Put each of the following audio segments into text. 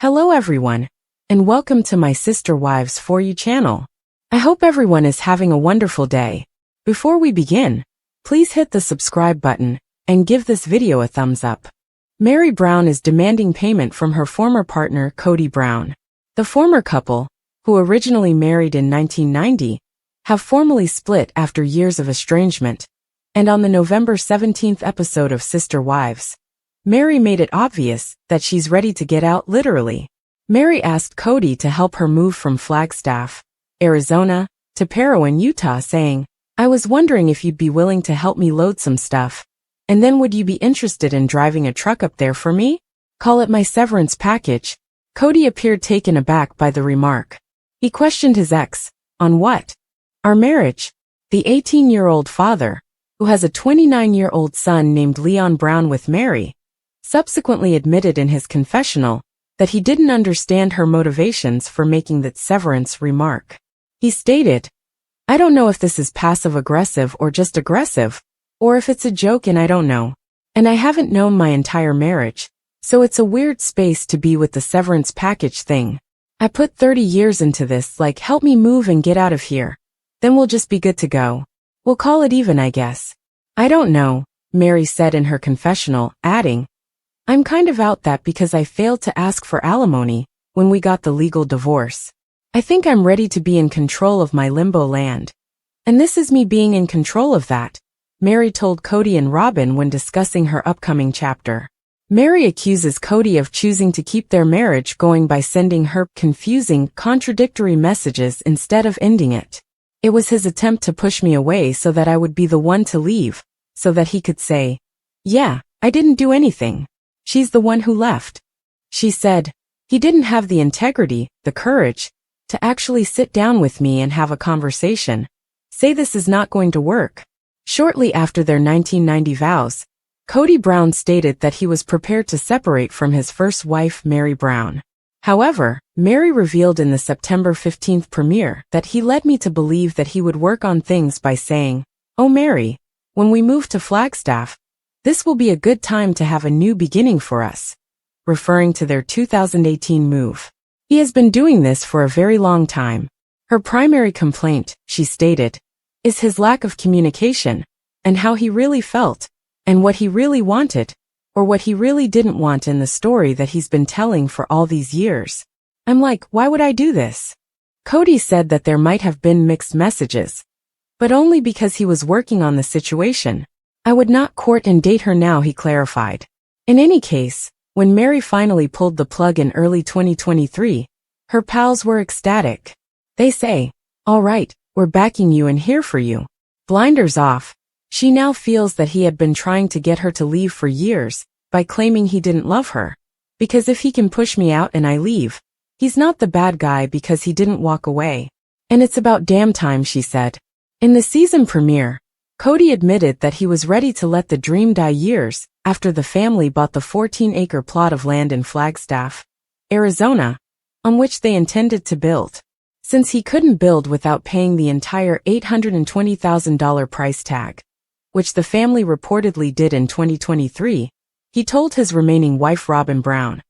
Hello everyone, and welcome to my Sister Wives For You channel. I hope everyone is having a wonderful day. Before we begin, please hit the subscribe button and give this video a thumbs up. Meri Brown is demanding payment from her former partner Kody Brown. The former couple, who originally married in 1990, have formally split after years of estrangement, and on the November 17th episode of Sister Wives, Meri made it obvious that she's ready to get out literally. Meri asked Kody to help her move from Flagstaff, Arizona, to Parowan, Utah, saying, "I was wondering if you'd be willing to help me load some stuff, and then would you be interested in driving a truck up there for me? Call it my severance package." Kody appeared taken aback by the remark. He questioned his ex, on what? Our marriage. The 18-year-old father, who has a 29-year-old son named Leon Brown with Meri, subsequently admitted in his confessional that he didn't understand her motivations for making that severance remark. He stated, "I don't know if this is passive-aggressive or just aggressive, or if it's a joke and I don't know. And I haven't known my entire marriage, so it's a weird space to be with the severance package thing. I put 30 years into this, like help me move and get out of here. Then we'll just be good to go. We'll call it even, I guess." "I don't know," Meri said in her confessional, adding, "I'm kind of out that because I failed to ask for alimony when we got the legal divorce. I think I'm ready to be in control of my limbo land. And this is me being in control of that," Meri told Kody and Robyn when discussing her upcoming chapter. Meri accuses Kody of choosing to keep their marriage going by sending her confusing, contradictory messages instead of ending it. "It was his attempt to push me away so that I would be the one to leave, so that he could say, 'Yeah, I didn't do anything. She's the one who left,'" she said. "He didn't have the integrity, the courage, to actually sit down with me and have a conversation. Say this is not going to work." Shortly after their 1990 vows, Kody Brown stated that he was prepared to separate from his first wife Meri Brown. However, Meri revealed in the September 15th premiere that he led me to believe that he would work on things by saying, "Oh Meri, when we move to Flagstaff, this will be a good time to have a new beginning for us," referring to their 2018 move. "He has been doing this for a very long time. Her primary complaint," she stated, "is his lack of communication, and how he really felt, and what he really wanted, or what he really didn't want in the story that he's been telling for all these years. I'm like, why would I do this?" Kody said that there might have been mixed messages, but only because he was working on the situation. "I would not court and date her now," he clarified. In any case, when Meri finally pulled the plug in early 2023, her pals were ecstatic. They say, "All right, we're backing you and here for you." Blinders off, she now feels that he had been trying to get her to leave for years by claiming he didn't love her. "Because if he can push me out and I leave, he's not the bad guy because he didn't walk away. And it's about damn time," she said. In the season premiere, Kody admitted that he was ready to let the dream die years after the family bought the 14-acre plot of land in Flagstaff, Arizona, on which they intended to build. Since he couldn't build without paying the entire $820,000 price tag, which the family reportedly did in 2023, he told his remaining wife Robyn Brown,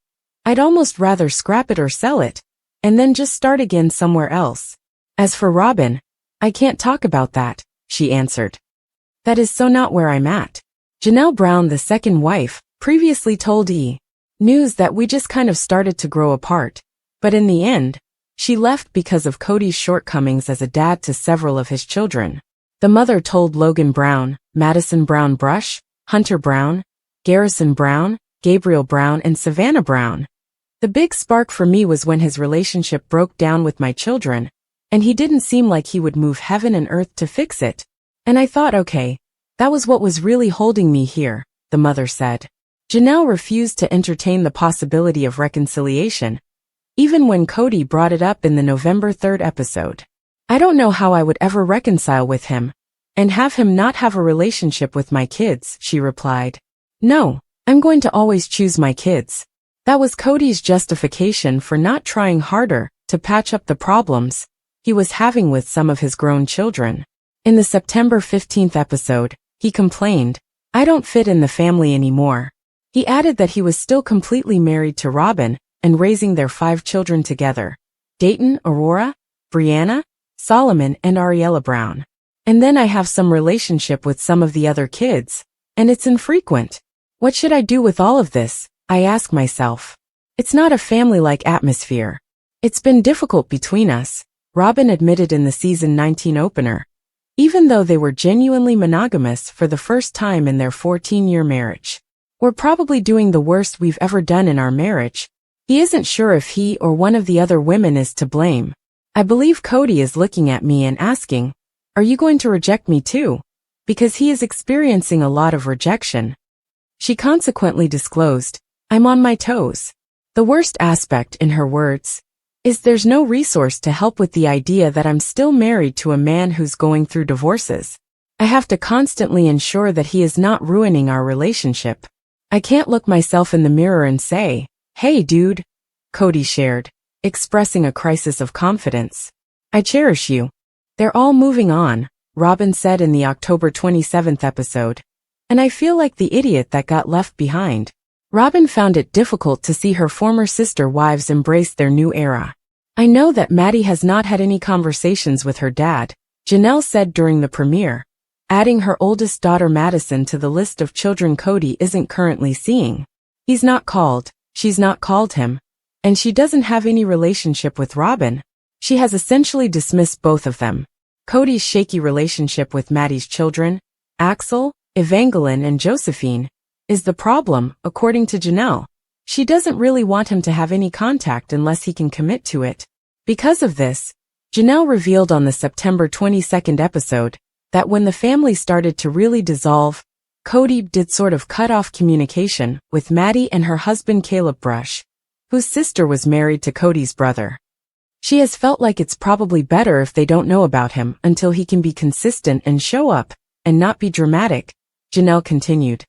"I'd almost rather scrap it or sell it, and then just start again somewhere else." As for Robyn, "I can't talk about that," she answered. "That is so not where I'm at." Janelle Brown, the second wife, previously told E! News that "we just kind of started to grow apart, but in the end, she left because of Kody's shortcomings as a dad to several of his children." The mother told Logan Brown, Madison Brown Brush, Hunter Brown, Garrison Brown, Gabriel Brown, and Savannah Brown, "The big spark for me was when his relationship broke down with my children, and he didn't seem like he would move heaven and earth to fix it. And I thought, okay, that was what was really holding me here," the mother said. Janelle refused to entertain the possibility of reconciliation, even when Kody brought it up in the November 3rd episode. "I don't know how I would ever reconcile with him, and have him not have a relationship with my kids," she replied. "No, I'm going to always choose my kids." That was Kody's justification for not trying harder to patch up the problems he was having with some of his grown children. In the September 15th episode, he complained, "I don't fit in the family anymore." He added that he was still completely married to Robyn and raising their 5 children together: Dayton, Aurora, Brianna, Solomon, and Ariella Brown. And then I have some relationship with some of the other kids, and it's infrequent. What should I do with all of this? I ask myself. It's not a family-like atmosphere. It's been difficult between us, Robyn admitted in the season 19 opener. Even though they were genuinely monogamous for the first time in their 14-year marriage. We're probably doing the worst we've ever done in our marriage. He isn't sure if he or one of the other women is to blame. I believe Kody is looking at me and asking, "Are you going to reject me too?" Because he is experiencing a lot of rejection. She consequently disclosed, "I'm on my toes." The worst aspect, in her words, is there's no resource to help with the idea that I'm still married to a man who's going through divorces. I have to constantly ensure that he is not ruining our relationship. I can't look myself in the mirror and say, "Hey dude," Kody shared, expressing a crisis of confidence. "I cherish you." They're all moving on, Robyn said in the October 27th episode. And I feel like the idiot that got left behind. Robyn found it difficult to see her former sister wives embrace their new era. "I know that Maddie has not had any conversations with her dad," Janelle said during the premiere, adding her oldest daughter Madison to the list of children Kody isn't currently seeing. He's not called, she's not called him, and she doesn't have any relationship with Robyn. She has essentially dismissed both of them. Kody's shaky relationship with Maddie's children, Axel, Evangeline, and Josephine, is the problem, according to Janelle. She doesn't really want him to have any contact unless he can commit to it. Because of this, Janelle revealed on the September 22nd episode that when the family started to really dissolve, Kody did sort of cut off communication with Maddie and her husband Caleb Brush, whose sister was married to Kody's brother. She has felt like it's probably better if they don't know about him until he can be consistent and show up, and not be dramatic, Janelle continued,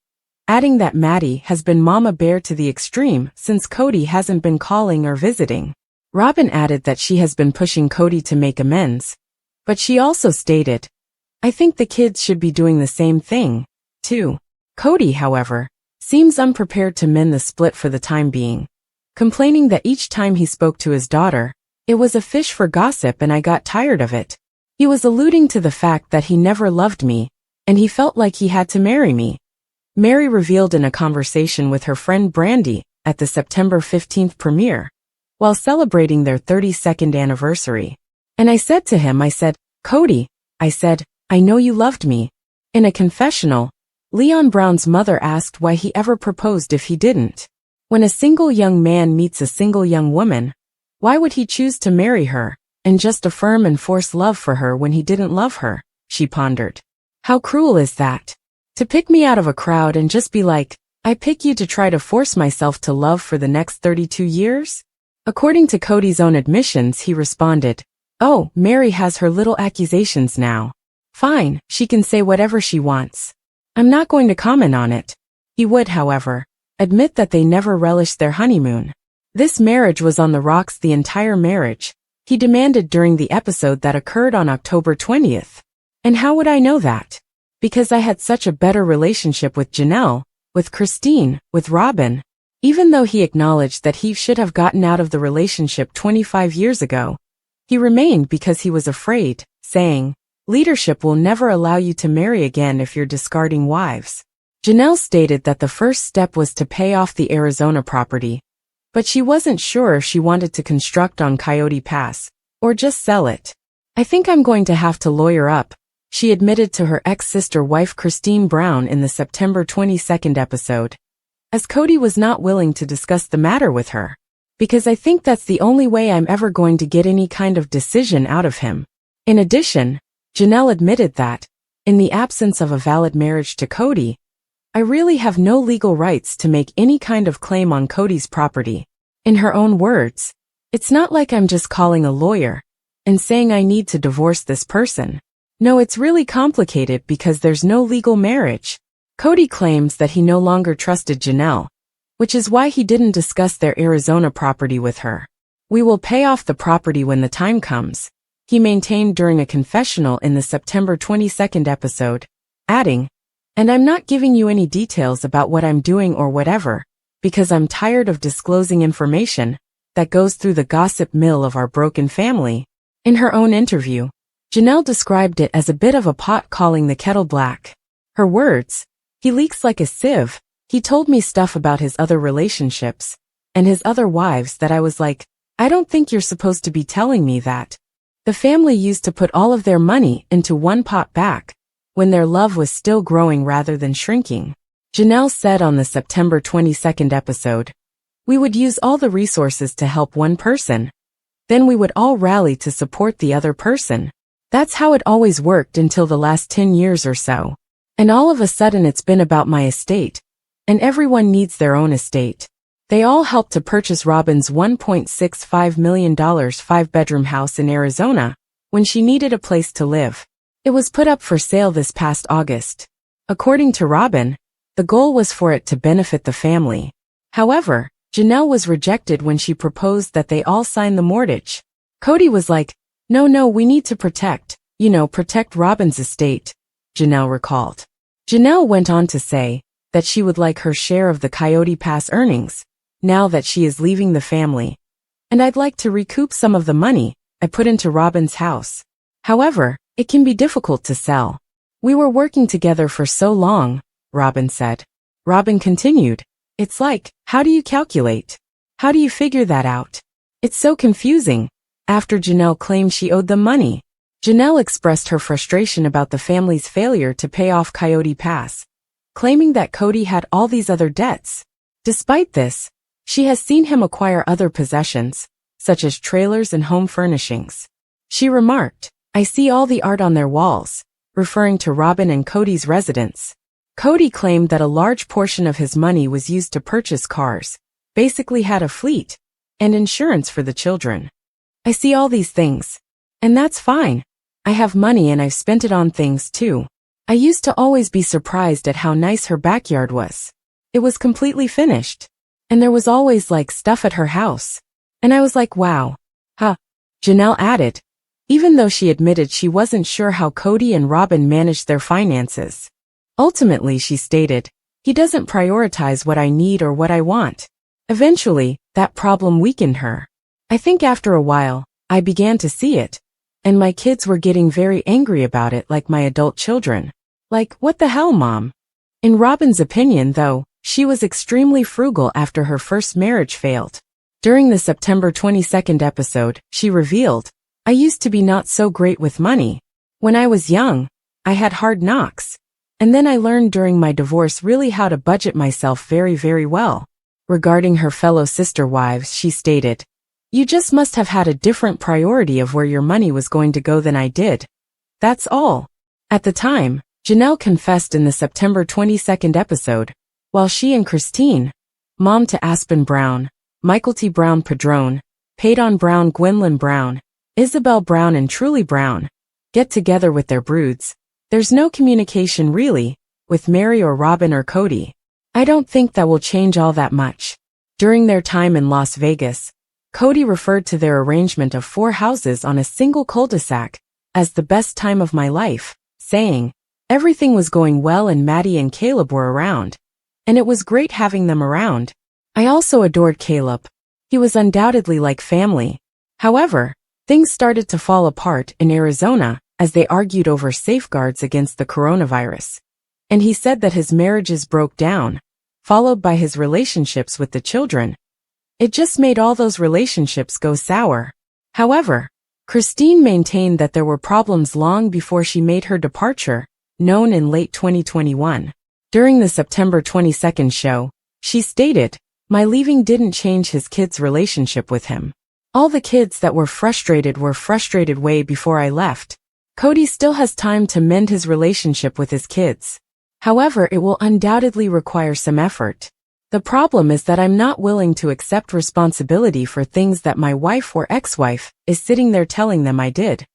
adding that Maddie has been mama bear to the extreme since Kody hasn't been calling or visiting. Robyn added that she has been pushing Kody to make amends, but she also stated, "I think the kids should be doing the same thing, too." Kody, however, seems unprepared to mend the split for the time being, complaining that each time he spoke to his daughter, it was a fish for gossip and I got tired of it. He was alluding to the fact that he never loved me, and he felt like he had to marry me. Meri revealed in a conversation with her friend Brandy at the September 15th premiere, while celebrating their 32nd anniversary. "And I said to him, I said, Kody, I said, I know you loved me." In a confessional, Leon Brown's mother asked why he ever proposed if he didn't. When a single young man meets a single young woman, why would he choose to marry her, and just affirm and force love for her when he didn't love her? She pondered. How cruel is that? To pick me out of a crowd and just be like, I pick you to try to force myself to love for the next 32 years? According to Kody's own admissions, he responded, "Oh, Meri has her little accusations now. Fine, she can say whatever she wants. I'm not going to comment on it." He would, however, admit that they never relished their honeymoon. This marriage was on the rocks the entire marriage, he demanded during the episode that occurred on October 20th. And how would I know that? Because I had such a better relationship with Janelle, with Christine, with Robyn. Even though he acknowledged that he should have gotten out of the relationship 25 years ago, he remained because he was afraid, saying, "Leadership will never allow you to marry again if you're discarding wives." Janelle stated that the first step was to pay off the Arizona property, but she wasn't sure if she wanted to construct on Coyote Pass, or just sell it. "I think I'm going to have to lawyer up," she admitted to her ex-sister wife Christine Brown in the September 22nd episode, as Kody was not willing to discuss the matter with her. "Because I think that's the only way I'm ever going to get any kind of decision out of him." In addition, Janelle admitted that, in the absence of a valid marriage to Kody, I really have no legal rights to make any kind of claim on Kody's property. In her own words, "It's not like I'm just calling a lawyer and saying I need to divorce this person. No, it's really complicated because there's no legal marriage." Kody claims that he no longer trusted Janelle, which is why he didn't discuss their Arizona property with her. "We will pay off the property when the time comes," he maintained during a confessional in the September 22nd episode, adding, "And I'm not giving you any details about what I'm doing or whatever, because I'm tired of disclosing information that goes through the gossip mill of our broken family. In her own interview, Janelle described it as a bit of a pot calling the kettle black. Her words, "He leaks like a sieve. He told me stuff about his other relationships and his other wives that I was like, I don't think you're supposed to be telling me that." The family used to put all of their money into one pot back when their love was still growing rather than shrinking. Janelle said on the September 22nd episode, "We would use all the resources to help one person. Then we would all rally to support the other person. That's how it always worked until the last 10 years or so. And all of a sudden it's been about my estate. And everyone needs their own estate." They all helped to purchase Robyn's $1.65 million 5-bedroom house in Arizona when she needed a place to live. It was put up for sale this past August. According to Robyn, the goal was for it to benefit the family. However, Janelle was rejected when she proposed that they all sign the mortgage. Kody was like, No, we need to protect Robyn's estate," Janelle recalled. Janelle went on to say that she would like her share of the Coyote Pass earnings, now that she is leaving the family. "And I'd like to recoup some of the money I put into Robyn's house. However, it can be difficult to sell. We were working together for so long," Robyn said. Robyn continued, "It's like, how do you calculate? How do you figure that out? It's so confusing." After Janelle claimed she owed them money, Janelle expressed her frustration about the family's failure to pay off Coyote Pass, claiming that Kody had all these other debts. Despite this, she has seen him acquire other possessions, such as trailers and home furnishings. She remarked, "I see all the art on their walls," referring to Robyn and Kody's residence. Kody claimed that a large portion of his money was used to purchase cars, basically had a fleet, and insurance for the children. "I see all these things. And that's fine. I have money and I've spent it on things too. I used to always be surprised at how nice her backyard was. It was completely finished. And there was always like stuff at her house. And I was like, wow. Huh." Janelle added, even though she admitted she wasn't sure how Kody and Robyn managed their finances. Ultimately, she stated, "He doesn't prioritize what I need or what I want." Eventually, that problem weakened her. "I think after a while, I began to see it. And my kids were getting very angry about it like my adult children. Like, what the hell, Mom?" In Robyn's opinion, though, she was extremely frugal after her first marriage failed. During the September 22nd episode, she revealed, "I used to be not so great with money. When I was young, I had hard knocks. And then I learned during my divorce really how to budget myself very, very well." Regarding her fellow sister wives, she stated, "You just must have had a different priority of where your money was going to go than I did. That's all." At the time, Janelle confessed in the September 22nd episode, while she and Christine, mom to Aspen Brown, Michael T. Brown Padrone, Paydon Brown, Gwendolyn Brown, Isabel Brown and Truly Brown, get together with their broods, there's no communication really, with Meri or Robyn or Kody. I don't think that will change all that much. During their time in Las Vegas, Kody referred to their arrangement of 4 houses on a single cul-de-sac as the best time of my life, saying, "Everything was going well and Maddie and Caleb were around. And it was great having them around. I also adored Caleb. He was undoubtedly like family." However, things started to fall apart in Arizona as they argued over safeguards against the coronavirus. And he said that his marriages broke down, followed by his relationships with the children. It just made all those relationships go sour. However, Christine maintained that there were problems long before she made her departure, known in late 2021. During the September 22nd show, she stated, "My leaving didn't change his kids' relationship with him. All the kids that were frustrated way before I left. Kody still has time to mend his relationship with his kids. However, it will undoubtedly require some effort. The problem is that I'm not willing to accept responsibility for things that my wife or ex-wife is sitting there telling them I did.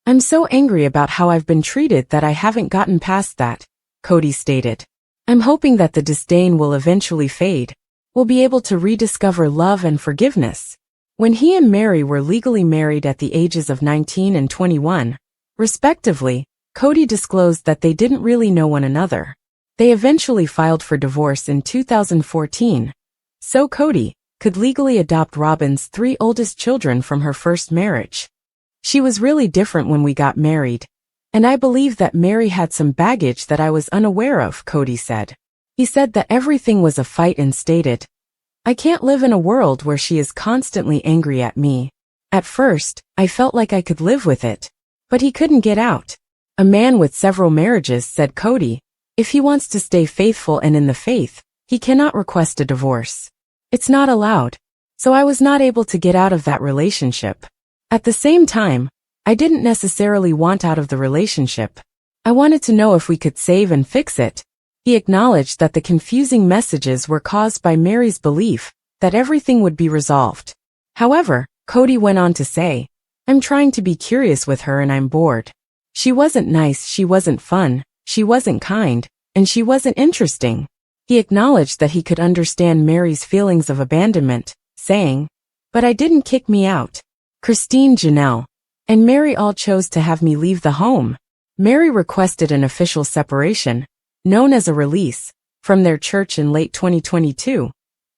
I'm so angry about how I've been treated that I haven't gotten past that," Kody stated. "I'm hoping that the disdain will eventually fade. We'll be able to rediscover love and forgiveness." When he and Meri were legally married at the ages of 19 and 21, respectively, Kody disclosed that they didn't really know one another. They eventually filed for divorce in 2014. So Kody, could legally adopt Robyn's 3 oldest children from her first marriage. She was really different when we got married, and I believe that Meri had some baggage that I was unaware of, Kody said. He said that everything was a fight and stated, "I can't live in a world where she is constantly angry at me." At first, I felt like I could live with it, but he couldn't get out. A man with several marriages, said Kody, if he wants to stay faithful and in the faith, he cannot request a divorce. It's not allowed. So I was not able to get out of that relationship. At the same time, I didn't necessarily want out of the relationship. I wanted to know if we could save and fix it. He acknowledged that the confusing messages were caused by Meri's belief that everything would be resolved. However, Kody went on to say, "I'm trying to be curious with her and I'm bored. She wasn't nice, she wasn't fun, she wasn't kind, and she wasn't interesting." He acknowledged that he could understand Meri's feelings of abandonment, saying, "But I didn't kick me out. Christine, Janelle, and Meri all chose to have me leave the home." Meri requested an official separation, known as a release, from their church in late 2022,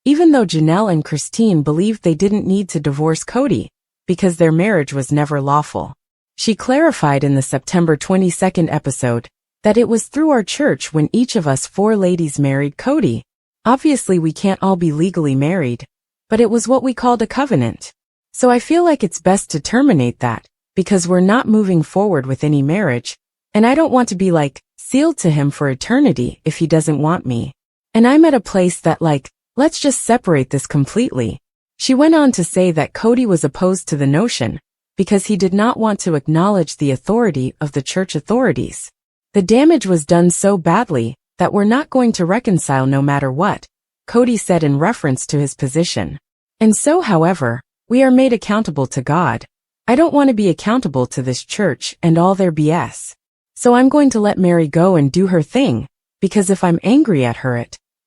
even though Janelle and Christine believed they didn't need to divorce Kody, because their marriage was never lawful. She clarified in the September 22nd episode that it was through our church when each of us 4 ladies married Kody. Obviously we can't all be legally married, but it was what we called a covenant. So I feel like it's best to terminate that, because we're not moving forward with any marriage, and I don't want to be sealed to him for eternity if he doesn't want me. And I'm at a place that let's just separate this completely. She went on to say that Kody was opposed to the notion, because he did not want to acknowledge the authority of the church authorities. The damage was done so badly that we're not going to reconcile no matter what, Kody said in reference to his position. And so, however, we are made accountable to God. I don't want to be accountable to this church and all their BS. So I'm going to let Meri go and do her thing, because if I'm angry at her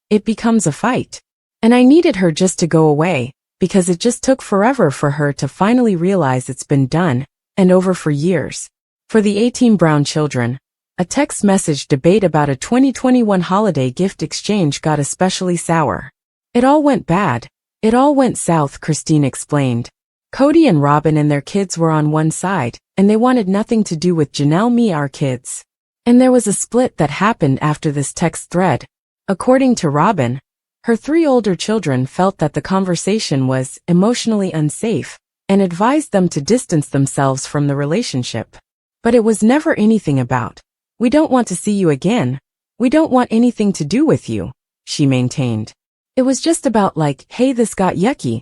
it becomes a fight. And I needed her just to go away, because it just took forever for her to finally realize it's been done, and over for years. For the 18 Brown children, a text message debate about a 2021 holiday gift exchange got especially sour. It all went bad. It all went south, Christine explained. Kody and Robyn and their kids were on one side, and they wanted nothing to do with Janelle, me, our kids. And there was a split that happened after this text thread. According to Robyn, her 3 older children felt that the conversation was emotionally unsafe and advised them to distance themselves from the relationship. But it was never anything about, "We don't want to see you again. We don't want anything to do with you," she maintained. It was just about "Hey, this got yucky."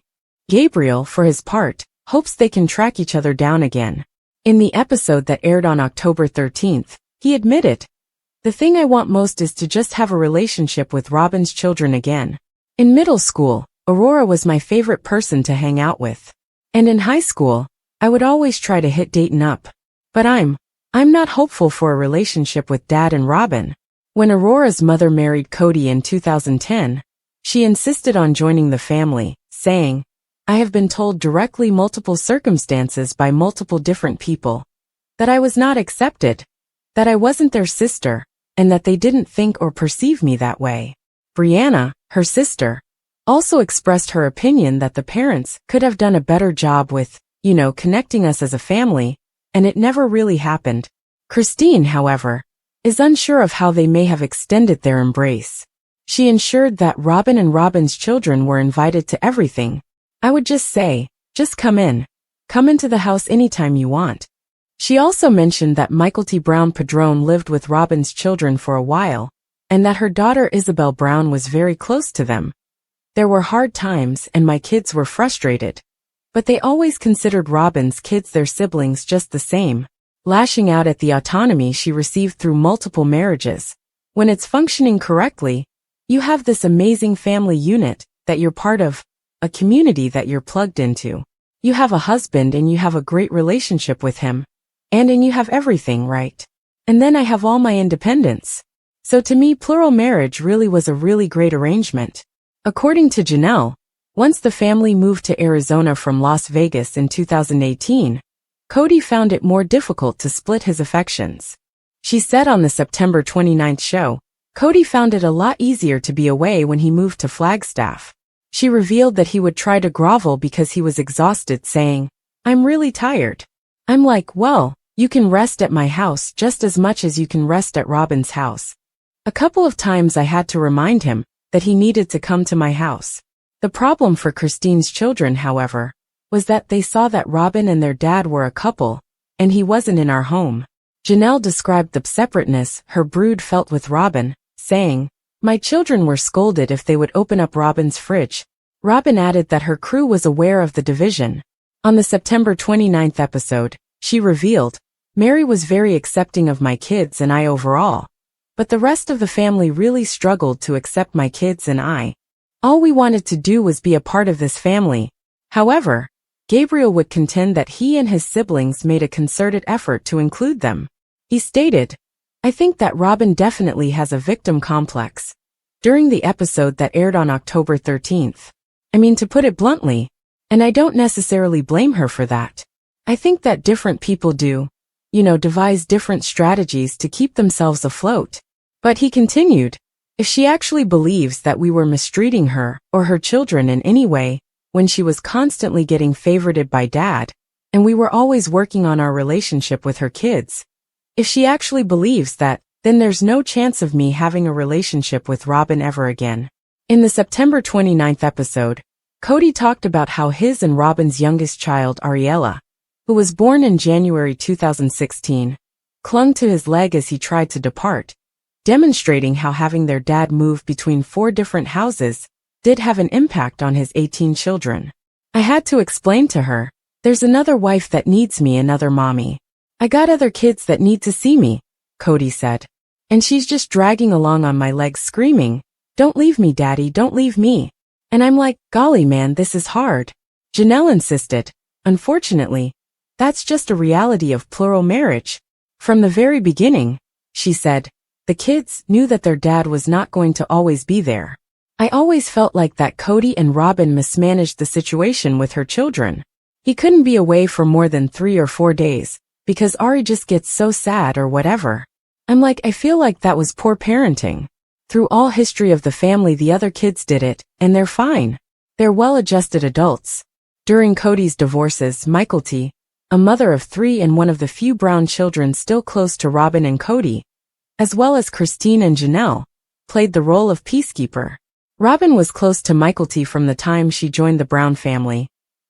Gabriel, for his part, hopes they can track each other down again. In the episode that aired on October 13th, he admitted, "The thing I want most is to just have a relationship with Robyn's children again. In middle school, Aurora was my favorite person to hang out with. And in high school, I would always try to hit Dayton up. But I'm not hopeful for a relationship with Dad and Robyn." When Aurora's mother married Kody in 2010, she insisted on joining the family, saying, "I have been told directly multiple circumstances by multiple different people that I was not accepted, that I wasn't their sister, and that they didn't think or perceive me that way." Brianna, her sister, also expressed her opinion that the parents could have done a better job with, connecting us as a family, and it never really happened. Christine, however, is unsure of how they may have extended their embrace. She ensured that Robyn and Robyn's children were invited to everything. "I would just say, just come in. Come into the house anytime you want." She also mentioned that Michael T. Brown Padron lived with Robyn's children for a while, and that her daughter Isabel Brown was very close to them. "There were hard times and my kids were frustrated. But they always considered Robyn's kids their siblings just the same," lashing out at the autonomy she received through multiple marriages. When it's functioning correctly, you have this amazing family unit that you're part of, a community that you're plugged into. You have a husband and you have a great relationship with him. And you have everything, right? And then I have all my independence. So to me, plural marriage really was a really great arrangement. According to Janelle, once the family moved to Arizona from Las Vegas in 2018, Kody found it more difficult to split his affections. She said on the September 29th show, Kody found it a lot easier to be away when he moved to Flagstaff. She revealed that he would try to grovel because he was exhausted, saying, "I'm really tired." I'm like, well, you can rest at my house just as much as you can rest at Robyn's house. A couple of times I had to remind him that he needed to come to my house. The problem for Christine's children, however, was that they saw that Robyn and their dad were a couple, and he wasn't in our home. Janelle described the separateness her brood felt with Robyn, saying, "My children were scolded if they would open up Robyn's fridge." Robyn added that her crew was aware of the division. On the September 29th episode, she revealed, "Meri was very accepting of my kids and I overall, but the rest of the family really struggled to accept my kids and I. All we wanted to do was be a part of this family." However, Gabriel would contend that he and his siblings made a concerted effort to include them. He stated, "I think that Robyn definitely has a victim complex." During the episode that aired on October 13th. I mean, to put it bluntly, and I don't necessarily blame her for that. I think that different people do, devise different strategies to keep themselves afloat. But he continued, if she actually believes that we were mistreating her or her children in any way, when she was constantly getting favorited by Dad, and we were always working on our relationship with her kids, if she actually believes that, then there's no chance of me having a relationship with Robyn ever again. In the September 29th episode, Kody talked about how his and Robyn's youngest child, Ariella, who was born in January 2016, clung to his leg as he tried to depart, demonstrating how having their dad move between 4 different houses did have an impact on his 18 children. I had to explain to her, there's another wife that needs me, another mommy. I got other kids that need to see me, Kody said. And she's just dragging along on my legs screaming, "Don't leave me, Daddy, don't leave me." And I'm like, golly man, this is hard. Janelle insisted, unfortunately, that's just a reality of plural marriage. From the very beginning, she said, the kids knew that their dad was not going to always be there. I always felt like that Kody and Robyn mismanaged the situation with her children. He couldn't be away for more than 3 or 4 days, because Ari just gets so sad or whatever. I'm like, I feel like that was poor parenting. Through all history of the family, the other kids did it, and they're fine. They're well-adjusted adults. During Kody's divorces, Coyote, a mother of 3 and one of the few brown children still close to Robyn and Kody, as well as Christine and Janelle, played the role of peacekeeper. Robyn was close to Coyote from the time she joined the Brown family,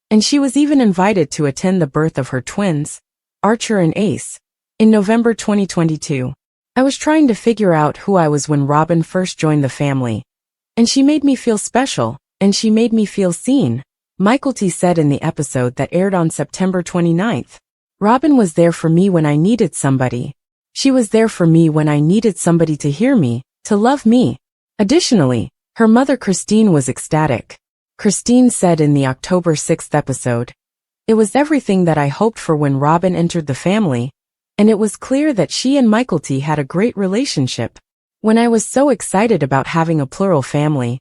and she was even invited to attend the birth of her twins, Archer and Ace, in November 2022. I was trying to figure out who I was when Robyn first joined the family, and she made me feel special, and she made me feel seen, Coyote said in the episode that aired on September 29th. Robyn was there for me when I needed somebody. She was there for me when I needed somebody to hear me, to love me. Additionally, her mother Christine was ecstatic. Christine said in the October 6th episode, "It was everything that I hoped for when Robyn entered the family, and it was clear that she and Coyote had a great relationship. When I was so excited about having a plural family,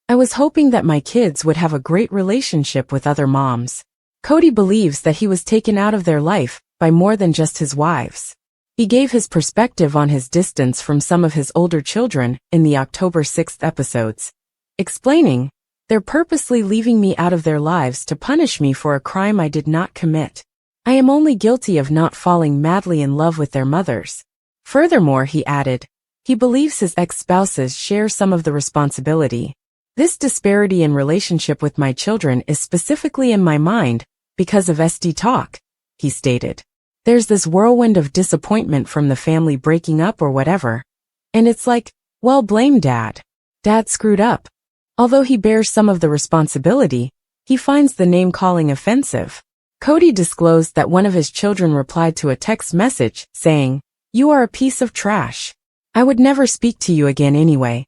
I was hoping that my kids would have a great relationship with other moms." Kody believes that he was taken out of their life by more than just his wives. He gave his perspective on his distance from some of his older children in the October 6th episodes, explaining, "They're purposely leaving me out of their lives to punish me for a crime I did not commit. I am only guilty of not falling madly in love with their mothers." Furthermore, he added, he believes his ex-spouses share some of the responsibility. "This disparity in relationship with my children is specifically in my mind because of SD talk," he stated. "There's this whirlwind of disappointment from the family breaking up or whatever. And it's like, well, blame Dad. Dad screwed up." Although he bears some of the responsibility, he finds the name-calling offensive. Kody disclosed that one of his children replied to a text message saying, "You are a piece of trash. I would never speak to you again anyway."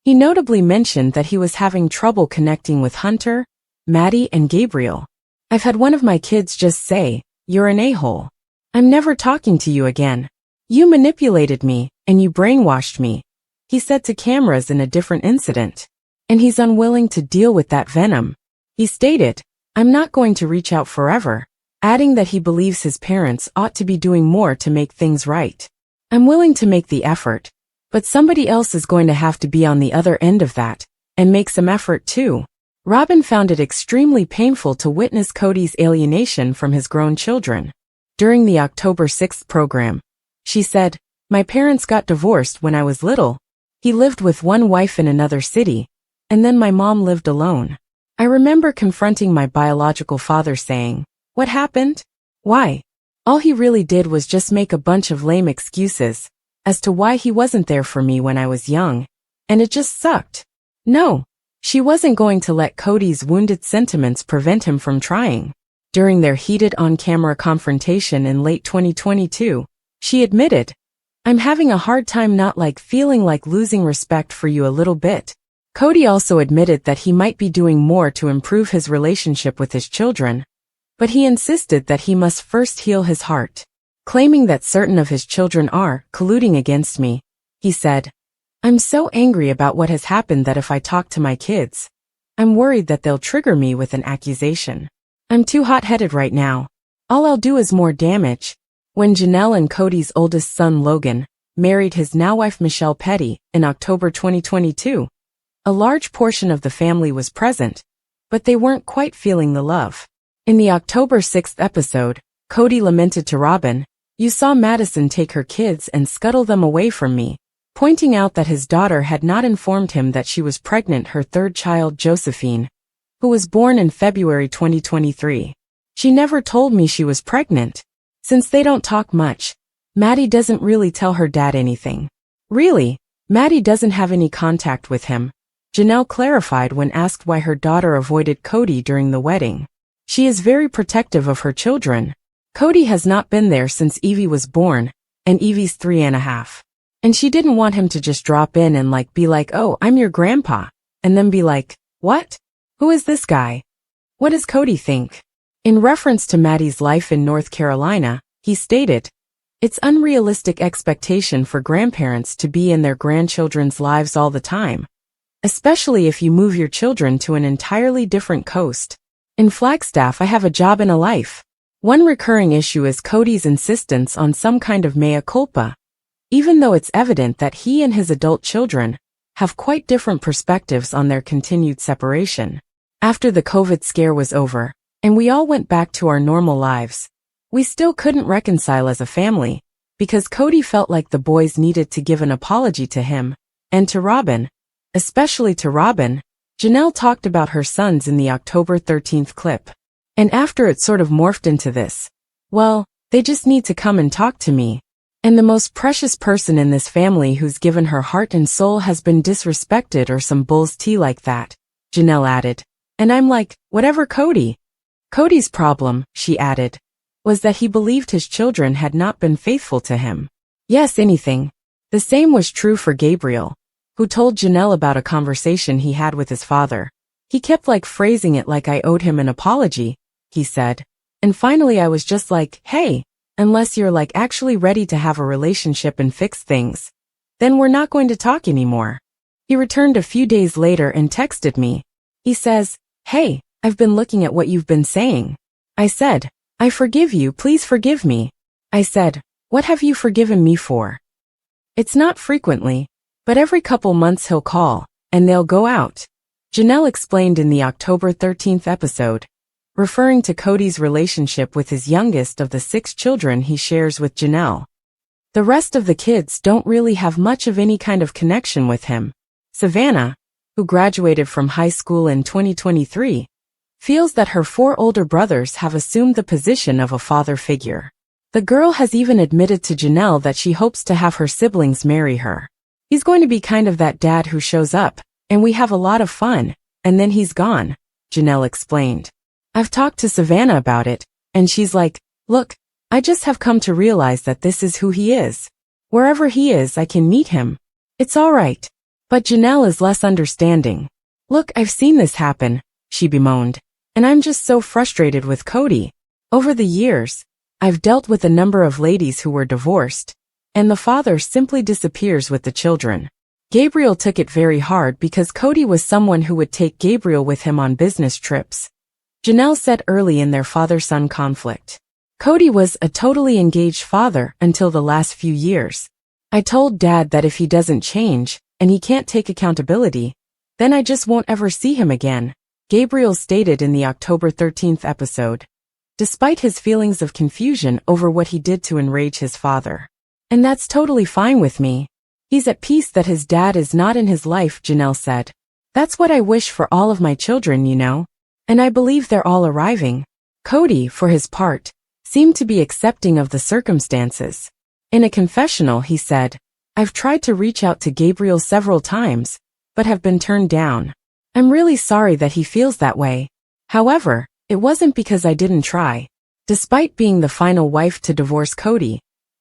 He notably mentioned that he was having trouble connecting with Hunter, Maddie, and Gabriel. "I've had one of my kids just say, 'You're an a-hole. I'm never talking to you again. You manipulated me, and you brainwashed me," he said to cameras in a different incident. And he's unwilling to deal with that venom. He stated, "I'm not going to reach out forever," adding that he believes his parents ought to be doing more to make things right. "I'm willing to make the effort, but somebody else is going to have to be on the other end of that, and make some effort too." Robyn found it extremely painful to witness Kody's alienation from his grown children. During the October 6th program, she said, "My parents got divorced when I was little. He lived with one wife in another city, and then my mom lived alone. I remember confronting my biological father saying, 'What happened? Why?' All he really did was just make a bunch of lame excuses as to why he wasn't there for me when I was young, and it just sucked." No, she wasn't going to let Kody's wounded sentiments prevent him from trying. During their heated on-camera confrontation in late 2022, she admitted, "I'm having a hard time not feeling like losing respect for you a little bit." Kody also admitted that he might be doing more to improve his relationship with his children, but he insisted that he must first heal his heart. Claiming that certain of his children are colluding against me, he said, "I'm so angry about what has happened that if I talk to my kids, I'm worried that they'll trigger me with an accusation. I'm too hot-headed right now. All I'll do is more damage." When Janelle and Kody's oldest son Logan married his now-wife Michelle Petty in October 2022, a large portion of the family was present, but they weren't quite feeling the love. In the October 6th episode, Kody lamented to Robyn, "You saw Madison take her kids and scuttle them away from me," pointing out that his daughter had not informed him that she was pregnant, her third child Josephine, who was born in February 2023. "She never told me she was pregnant. Since they don't talk much, Maddie doesn't really tell her dad anything." Really, Maddie doesn't have any contact with him, Janelle clarified when asked why her daughter avoided Kody during the wedding. "She is very protective of her children. Kody has not been there since Evie was born, and Evie's 3.5. And she didn't want him to just drop in and be like, 'Oh, I'm your grandpa,' and then be like, 'What? Who is this guy? What does Kody think?'" In reference to Maddie's life in North Carolina, he stated, "It's unrealistic expectation for grandparents to be in their grandchildren's lives all the time, especially if you move your children to an entirely different coast. In Flagstaff, I have a job and a life." One recurring issue is Kody's insistence on some kind of mea culpa, even though it's evident that he and his adult children have quite different perspectives on their continued separation. After the COVID scare was over, and we all went back to our normal lives, we still couldn't reconcile as a family, because Kody felt like the boys needed to give an apology to him, and to Robyn. Especially to Robyn, Janelle talked about her sons in the October 13th clip. "And after it sort of morphed into this, well, they just need to come and talk to me. And the most precious person in this family who's given her heart and soul has been disrespected or some bull's tea like that," Janelle added. "And I'm like, whatever, Kody." Kody's problem, she added, was that he believed his children had not been faithful to him. Yes, anything. The same was true for Gabriel, who told Janelle about a conversation he had with his father. "He kept phrasing it like I owed him an apology," he said. "And finally I was just like, hey, unless you're actually ready to have a relationship and fix things, then we're not going to talk anymore." He returned a few days later and texted me. He says, "Hey, I've been looking at what you've been saying." I said, "I forgive you, please forgive me." I said, "What have you forgiven me for?" It's not frequently, but every couple months he'll call, and they'll go out, Janelle explained in the October 13th episode, referring to Kody's relationship with his youngest of the 6 children he shares with Janelle. The rest of the kids don't really have much of any kind of connection with him. Savannah, who graduated from high school in 2023, feels that her 4 older brothers have assumed the position of a father figure. The girl has even admitted to Janelle that she hopes to have her siblings marry her. "He's going to be kind of that dad who shows up, and we have a lot of fun, and then he's gone," Janelle explained. "I've talked to Savannah about it, and she's like, look, I just have come to realize that this is who he is. Wherever he is, I can meet him. It's all right." But Janelle is less understanding. "Look, I've seen this happen," she bemoaned, "and I'm just so frustrated with Kody. Over the years, I've dealt with a number of ladies who were divorced, and the father simply disappears with the children. Gabriel took it very hard because Kody was someone who would take Gabriel with him on business trips," Janelle said early in their father-son conflict. "Kody was a totally engaged father until the last few years. I told Dad that if he doesn't change, and he can't take accountability, then I just won't ever see him again," Gabriel stated in the October 13th episode, despite his feelings of confusion over what he did to enrage his father. And that's totally fine with me. He's at peace that his dad is not in his life, Janelle said. That's what I wish for all of my children, you know. And I believe they're all arriving. Kody, for his part, seemed to be accepting of the circumstances. In a confessional, he said, I've tried to reach out to Gabriel several times, but have been turned down. I'm really sorry that he feels that way. However, it wasn't because I didn't try. Despite being the final wife to divorce Kody,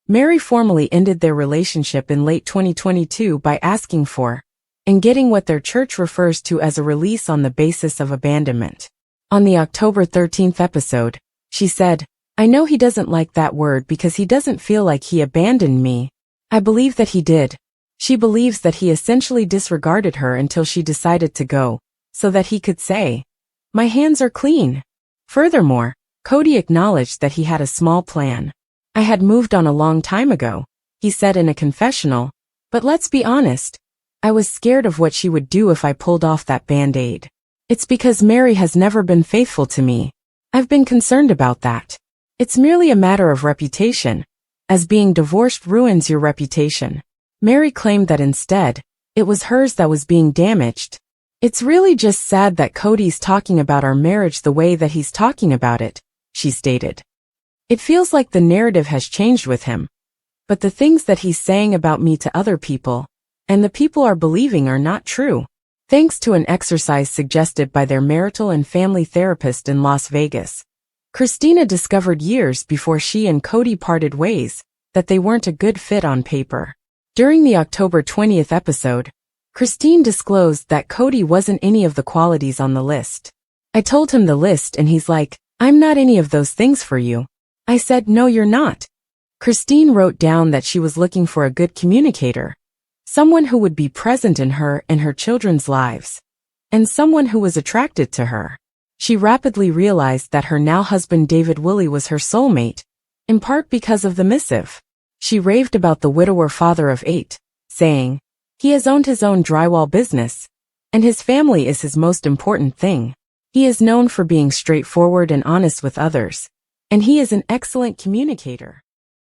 Meri formally ended their relationship in late 2022 by asking for and getting what their church refers to as a release on the basis of abandonment. On the October 13th episode, she said, I know he doesn't like that word because he doesn't feel like he abandoned me. I believe that he did. She believes that he essentially disregarded her until she decided to go, so that he could say, my hands are clean. Furthermore, Kody acknowledged that he had a small plan. I had moved on a long time ago, he said in a confessional, but let's be honest, I was scared of what she would do if I pulled off that band-aid. It's because Meri has never been faithful to me. I've been concerned about that. It's merely a matter of reputation, as being divorced ruins your reputation. Meri claimed that instead, it was hers that was being damaged. It's really just sad that Kody's talking about our marriage the way that he's talking about it, she stated. It feels like the narrative has changed with him. But the things that he's saying about me to other people, and the people are believing are not true. Thanks to an exercise suggested by their marital and family therapist in Las Vegas, Christina discovered years before she and Kody parted ways that they weren't a good fit on paper. During the October 20th episode, Christine disclosed that Kody wasn't any of the qualities on the list. I told him the list and he's like, I'm not any of those things for you. I said, no, you're not. Christine wrote down that she was looking for a good communicator, someone who would be present in her and her children's lives, and someone who was attracted to her. She rapidly realized that her now husband David Willie was her soulmate, in part because of the missive. She raved about the widower father of 8, saying, he has owned his own drywall business, and his family is his most important thing. He is known for being straightforward and honest with others, and he is an excellent communicator.